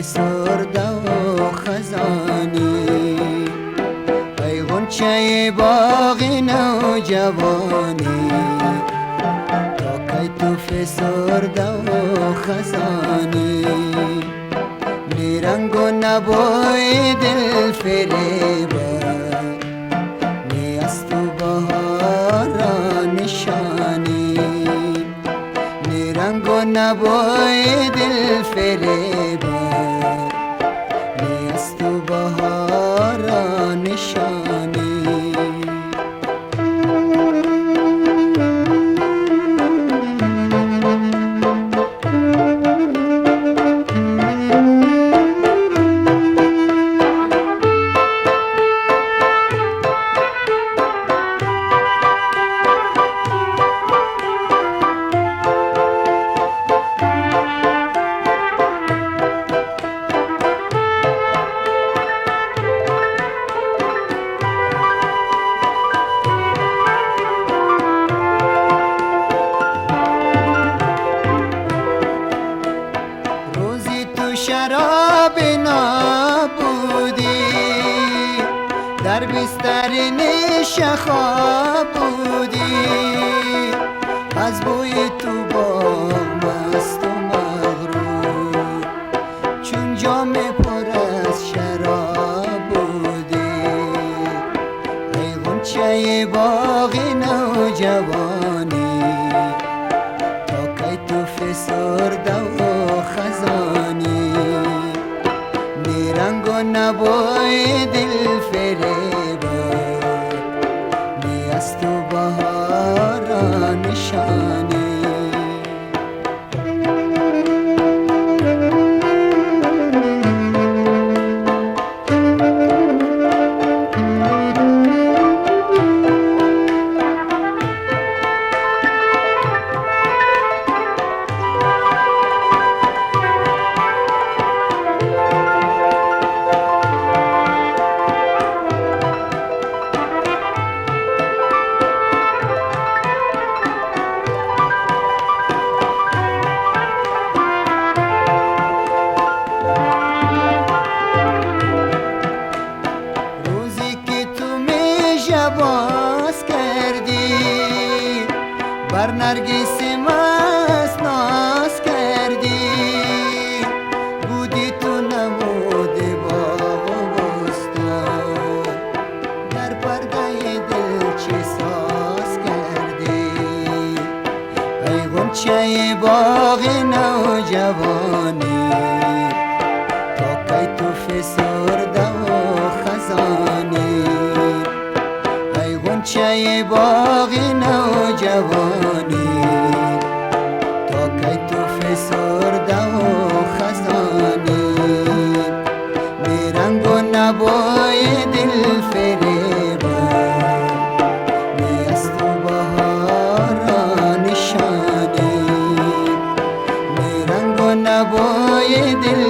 فسرده و خزانی، ای غنچه باغ نوجوانی، تا کی تو فسرده و خزانی، نیرنگ و نبوی دل فریبا، نی از تو بهار نشانی، نیرنگ و نبوی دل فریبا، نی از تو بهار نشانی. شراب نبودی، در بستر نیشه خواب بودی، از بوی تو باغ مست و مغرور، چون جام پر از شراب بودی، ای غنچه باغ نوجوانی، تا کی تو فسرده و خزانی، نیرنگ و نبوی دل فریبا، نی از تو بهار نشانی. باز کردی بر نرگس مست ناز کردی، بودی تو نمود باغ و بستان، در پرده دل چه ساز کردی، ای غنچه باغ نوجوانی، تا کی تو فسرده و خزانی، غنچه باغ نوجوانی، تا کی تو فسرده و خزانی، نیرنگ و نبوی دل فریبا، نی از تو بهار نشانی، نیرنگ و نبوی دل